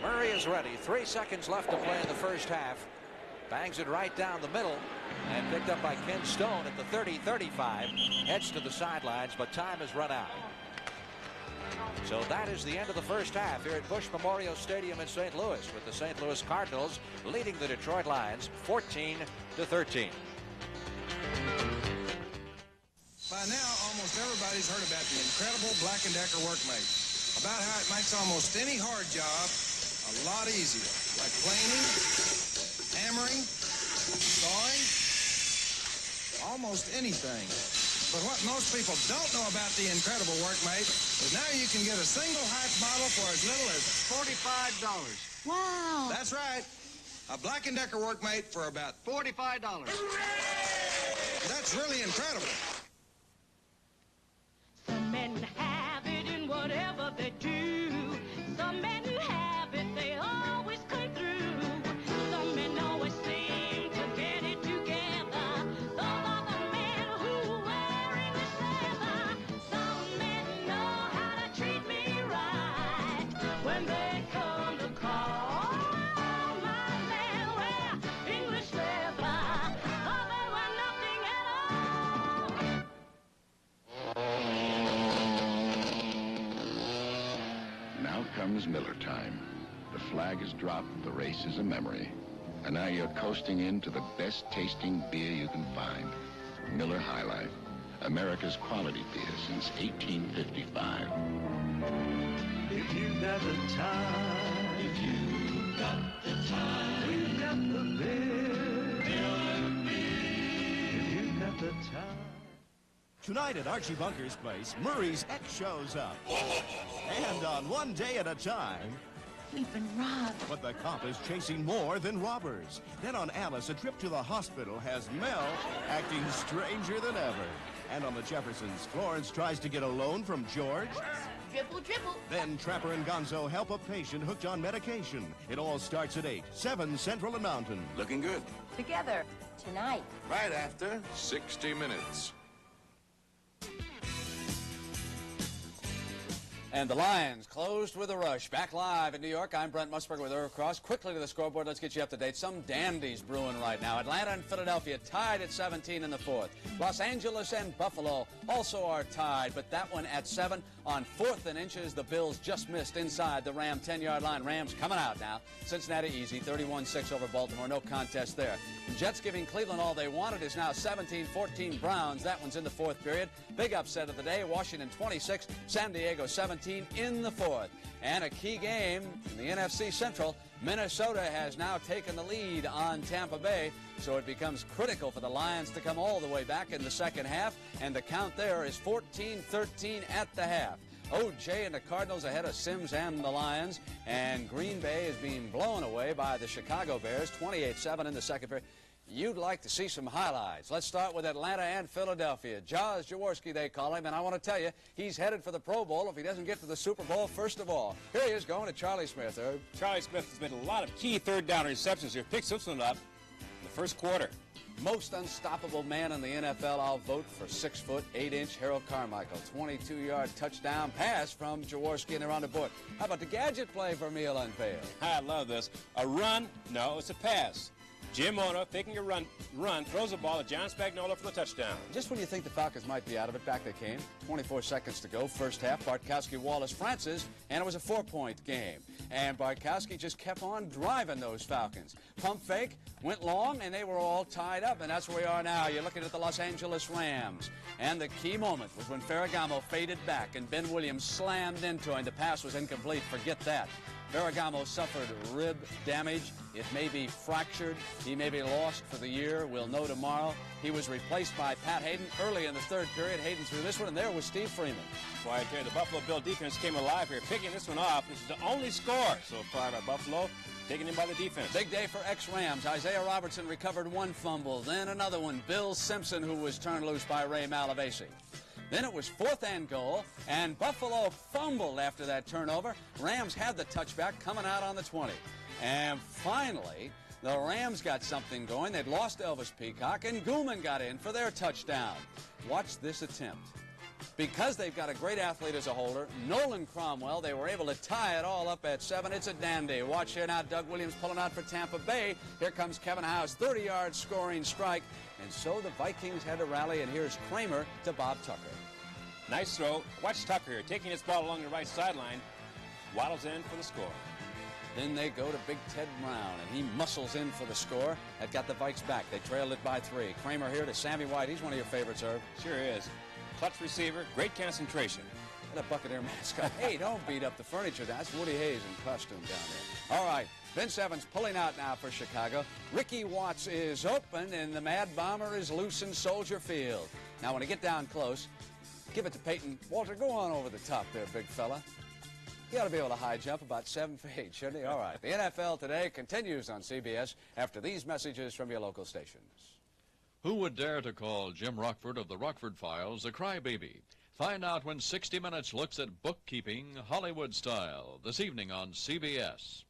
A: Murray is ready. 3 seconds left to play in the first half. Bangs it right down the middle and picked up by Ken Stone at the 30-35. Heads to the sidelines, but time has run out. So that is the end of the first half here at Bush Memorial Stadium in St. Louis, with the St. Louis Cardinals leading the Detroit Lions 14-13.
Q: By now, almost everybody's heard about the incredible Black & Decker Workmate. About how it makes almost any hard job a lot easier, like planing, hammering, sawing, almost anything. But what most people don't know about the incredible Workmate is now you can get a single hatch model for as little as $45.
D: Wow.
Q: That's right. A Black & Decker Workmate for about $45. That's really incredible.
D: Some men have it in whatever they do. Some men have it, they always come through. Some men always seem to get it together. Those are the men who wear English leather. Some men know how to treat me right when they come to call. My men wear English leather. Others wear nothing at all.
I: Now comes Miller time. The flag is dropped, the race is a memory. And now you're coasting into the best tasting beer you can find. Miller High Life, America's quality beer since 1855.
D: If you got the time, if you got the time, we got the beer. If you got the time.
R: Tonight at Archie Bunker's place, Murray's ex shows up. And on one day at a time...
D: We've been robbed.
R: But the cop is chasing more than robbers. Then on Alice, a trip to the hospital has Mel acting stranger than ever. And on the Jeffersons, Florence tries to get a loan from George.
D: Dribble, dribble.
R: Then Trapper and Gonzo help a patient hooked on medication. It all starts at 8, 7 Central and Mountain.
I: Looking good.
D: Together. Tonight.
I: Right after 60 Minutes.
S: And the Lions closed with a rush. Back live in New York, I'm Brent Musburger with Irv Cross. Quickly to the scoreboard, let's get you up to date. Some dandies brewing right now. Atlanta and Philadelphia tied at 17 in the fourth. Los Angeles and Buffalo also are tied, but that one at 7. On 4th and inches, the Bills just missed inside the Ram 10-yard line. Rams coming out now. Cincinnati easy, 31-6 over Baltimore. No contest there. Jets giving Cleveland all they wanted is now 17-14 Browns. That one's in the fourth period. Big upset of the day. Washington 26, San Diego 17 in the fourth. And a key game in the NFC Central. Minnesota has now taken the lead on Tampa Bay, so it becomes critical for the Lions to come all the way back in the second half, and the count there is 14-13 at the half. O.J. and the Cardinals ahead of Sims and the Lions, and Green Bay is being blown away by the Chicago Bears, 28-7 in the second period. You'd like to see some highlights. Let's start with Atlanta and Philadelphia. Jaws Jaworski, they call him, and I want to tell you, he's headed for the Pro Bowl if he doesn't get to the Super Bowl first of all. Here he is going to Charlie Smith.
T: Charlie Smith has made a lot of key third down receptions here. Picks this one up in the first quarter.
S: Most unstoppable man in the NFL, I'll vote for 6 foot, 8-inch Harold Carmichael. 22-yard touchdown pass from Jaworski, and they're on the board. How about the gadget play for Emil Unveiled?
T: I love this. A run, no, it's a pass. Jim Mona faking a run, throws the ball to John Spagnuolo for the touchdown.
S: Just when you think the Falcons might be out of it, back they came. 24 seconds to go, first half. Bartkowski, Wallace, Francis, and it was a 4-point game. And Bartkowski just kept on driving those Falcons. Pump fake, went long, and they were all tied up, and that's where we are now. You're looking at the Los Angeles Rams. And the key moment was when Ferragamo faded back and Ben Williams slammed into him. The pass was incomplete. Forget that. Ferragamo suffered rib damage. It may be fractured. He may be lost for the year. We'll know tomorrow. He was replaced by Pat Hayden early in the third period. Hayden threw this one, and there was Steve Freeman.
T: Boy, I tell you, the Buffalo Bill defense came alive here, picking this one off. This is the only score so far by Buffalo, taken in by the defense.
S: Big day for ex-Rams. Isaiah Robertson recovered one fumble, then another one. Bill Simpson, who was turned loose by Ray Malavasi. Then it was 4th and goal, and Buffalo fumbled after that turnover. Rams had the touchback coming out on the 20. And finally, the Rams got something going. They'd lost Elvis Peacock, and Goulman got in for their touchdown. Watch this attempt. Because they've got a great athlete as a holder, Nolan Cromwell, they were able to tie it all up at 7. It's a dandy. Watch here now, Doug Williams pulling out for Tampa Bay. Here comes Kevin House, 30-yard scoring strike. And so the Vikings had to rally, and here's Kramer to Bob Tucker.
T: Nice throw. Watch Tucker here, taking his ball along the right sideline. Waddles in for the score.
S: Then they go to Big Ted Brown, and he muscles in for the score. That got the Vikes back. They trailed it by 3. Kramer here to Sammy White. He's one of your favorites, Herb.
T: Sure is. Clutch receiver, great concentration.
S: That Buccaneer mascot. Hey, don't beat up the furniture. That's Woody Hayes in costume down there. All right, Vince Evans pulling out now for Chicago. Ricky Watts is open, and the Mad Bomber is loose in Soldier Field. Now, when I get down close, give it to Peyton. Walter, go on over the top there, big fella. You ought to be able to high jump about 7 feet, shouldn't he? All right, the NFL Today continues on CBS after these messages from your local stations.
K: Who would dare to call Jim Rockford of the Rockford Files a crybaby? Find out when 60 Minutes looks at bookkeeping Hollywood style this evening on CBS.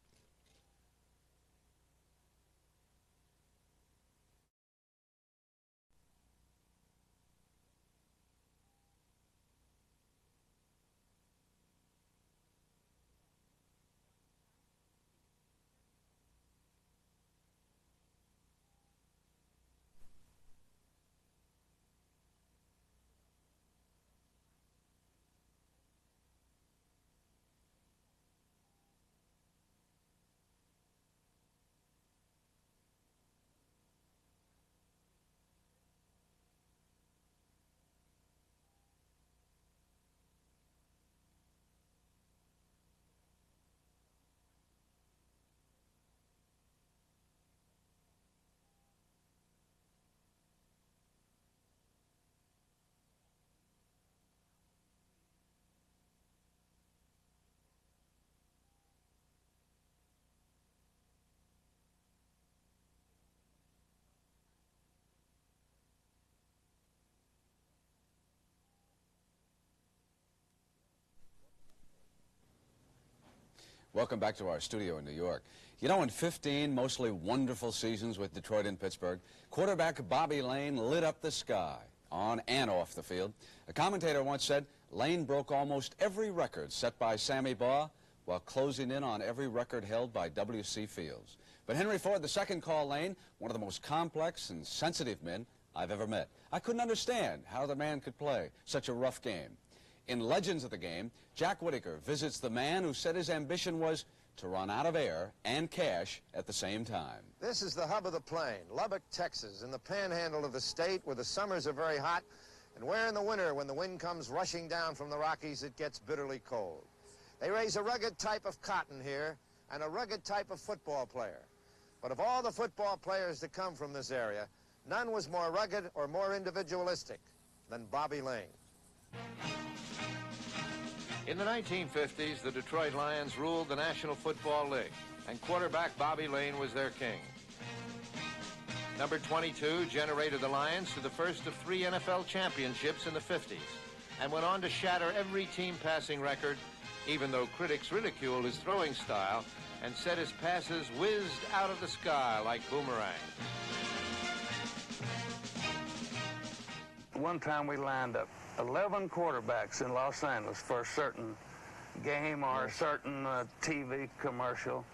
S: Welcome back to our studio in New York. You know, in 15 mostly wonderful seasons with Detroit and Pittsburgh, quarterback Bobby Lane lit up the sky, on and off the field. A commentator once said Lane broke almost every record set by Sammy Baugh while closing in on every record held by W.C. Fields. But Henry Ford II called Lane one of the most complex and sensitive men I've ever met. I couldn't understand how the man could play such a rough game. In Legends of the Game, Jack Whitaker visits the man who said his ambition was to run out of air and cash at the same time.
U: This is the hub of the plain, Lubbock, Texas, in the panhandle of the state where the summers are very hot and where in the winter, when the wind comes rushing down from the Rockies, it gets bitterly cold. They raise a rugged type of cotton here and a rugged type of football player. But of all the football players that come from this area, none was more rugged or more individualistic than Bobby Lane.
V: In the 1950s, the Detroit Lions ruled the National Football League, and quarterback Bobby Lane was their king. Number 22 generated the Lions to the first of 3 NFL championships in the 50s, and went on to shatter every team passing record, even though critics ridiculed his throwing style and said his passes whizzed out of the sky like boomerangs.
W: One time we lined up 11 quarterbacks in Los Angeles for a certain game or a certain TV commercial,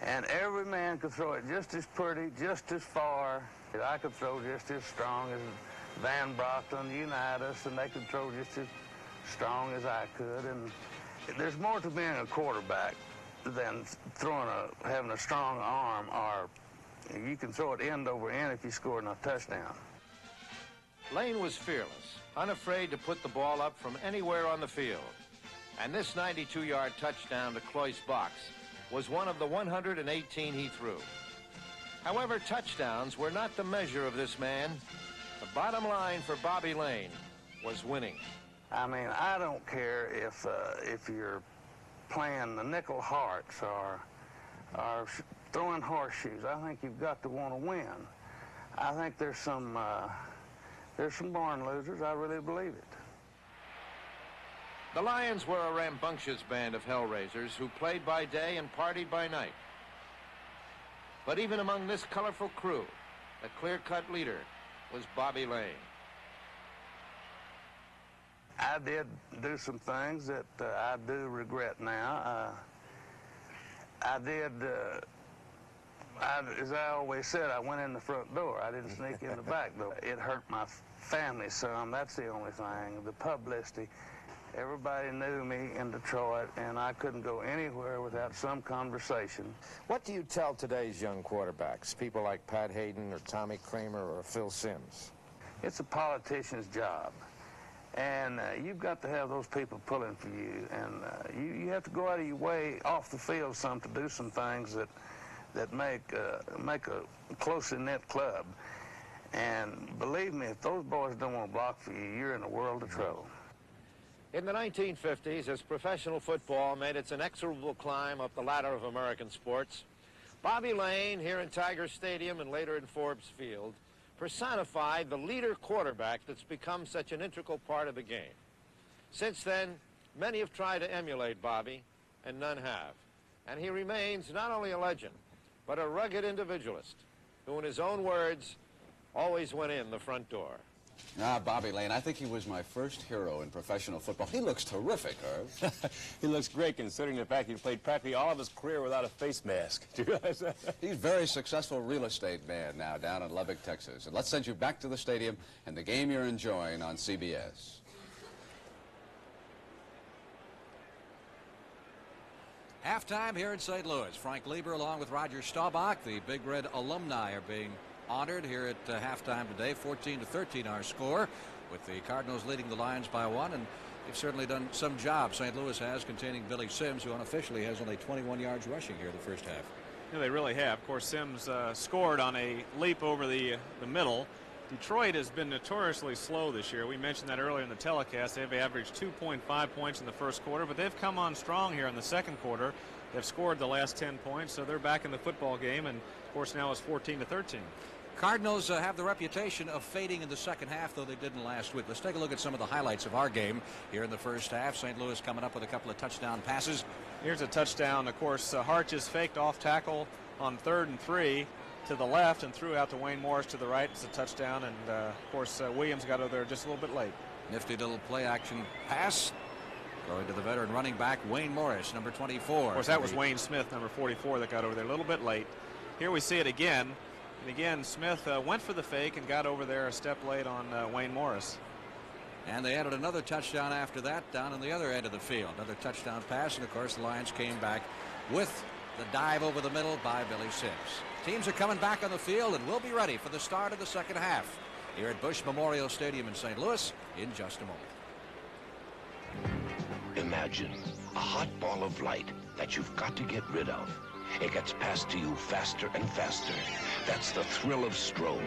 W: and every man could throw it just as pretty, just as far. I could throw just as strong as Van Brockton, Unitas, and they could throw just as strong as I could. And there's more to being a quarterback than having a strong arm, or you can throw it end over end if you score a touchdown.
V: Lane was fearless, unafraid to put the ball up from anywhere on the field. And this 92-yard touchdown to Cloyce Box was one of the 118 he threw. However, touchdowns were not the measure of this man. The bottom line for Bobby Lane was winning.
W: I mean, I don't care if you're playing the nickel hearts or throwing horseshoes. I think you've got to want to win. I think there's some born losers. I really believe it.
V: The Lions were a rambunctious band of hellraisers who played by day and partied by night. But even among this colorful crew, the clear-cut leader was Bobby Lane.
W: I did do some things that I do regret now. I did, as I always said, I went in the front door. I didn't sneak in the back door. It hurt my family some. That's the only thing. The publicity. Everybody knew me in Detroit, and I couldn't go anywhere without some conversation.
U: What do you tell today's young quarterbacks, people like Pat Hayden or Tommy Kramer or Phil Sims?
W: It's a politician's job, and you've got to have those people pulling for you, and you have to go out of your way off the field some to do some things that make a closely knit club. And believe me, if those boys don't want to block for you, you're in a world of trouble.
U: In the 1950s, as professional football made its inexorable climb up the ladder of American sports, Bobby Lane, here in Tiger Stadium and later in Forbes Field, personified the leader quarterback that's become such an integral part of the game. Since then, many have tried to emulate Bobby, and none have. And he remains not only a legend, but a rugged individualist who, in his own words, always went in the front door.
S: Bobby Lane, I think he was my first hero in professional football. He looks terrific, Herb.
T: He looks great considering the fact he played practically all of his career without a face mask. Do you realize that?
S: He's a very successful real estate man now down in Lubbock, Texas. And let's send you back to the stadium and the game you're enjoying on CBS. Halftime here in St. Louis. Frank Glieber along with Roger Staubach, the Big Red alumni, are being honored here at halftime today. 14-13 our score, with the Cardinals leading the Lions by 1, and they've certainly done some job. St. Louis has, containing Billy Sims, who unofficially has only 21 yards rushing here the first half.
B: Yeah, they really have. Of course, Sims scored on a leap over the middle. Detroit has been notoriously slow this year. We mentioned that earlier in the telecast. They've averaged 2.5 points in the first quarter, but they've come on strong here in the second quarter. They've scored the last 10 points, so they're back in the football game, and of course now it's 14-13.
A: Cardinals have the reputation of fading in the second half, though they didn't last week. Let's take a look at some of the highlights of our game here in the first half. St. Louis coming up with a couple of touchdown passes.
B: Here's a touchdown. Of course, Harches faked off tackle on 3rd and 3 to the left and threw out to Wayne Morris to the right. It's a touchdown, and of course Williams got over there just a little bit late.
A: Nifty little play action pass going to the veteran running back Wayne Morris, number 24.
B: Of course, that was Wayne Smith, number 44, that got over there a little bit late. Here we see it again. And again, Smith went for the fake and got over there a step late on Wayne Morris.
A: And they added another touchdown after that down on the other end of the field. Another touchdown pass, and of course the Lions came back with the dive over the middle by Billy Sims. Teams are coming back on the field, and we'll be ready for the start of the second half here at Busch Memorial Stadium in St. Louis in just a moment.
I: Imagine a hot ball of light that you've got to get rid of. It gets passed to you faster and faster. That's the thrill of strobe.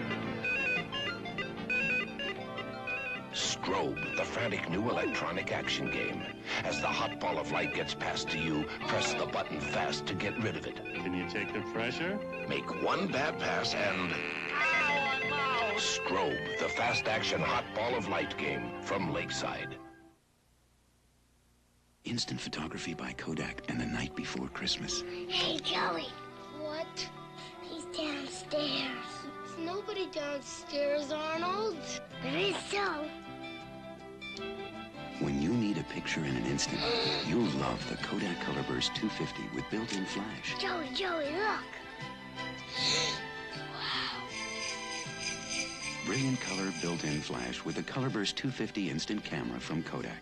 I: Strobe, the frantic new electronic action game. As the hot ball of light gets passed to you, press the button fast to get rid of it.
T: Can you take the pressure?
I: Make one bad pass and... Strobe, the fast action hot ball of light game from Lakeside.
C: Instant photography by Kodak and The Night Before Christmas.
F: Hey, Joey. What? He's downstairs. There's nobody downstairs, Arnold. There is so.
C: When you need a picture in an instant, you'll love the Kodak Colorburst 250 with built-in flash.
F: Joey, look.
C: Wow. Brilliant color built-in flash with the Colorburst 250 instant camera from Kodak.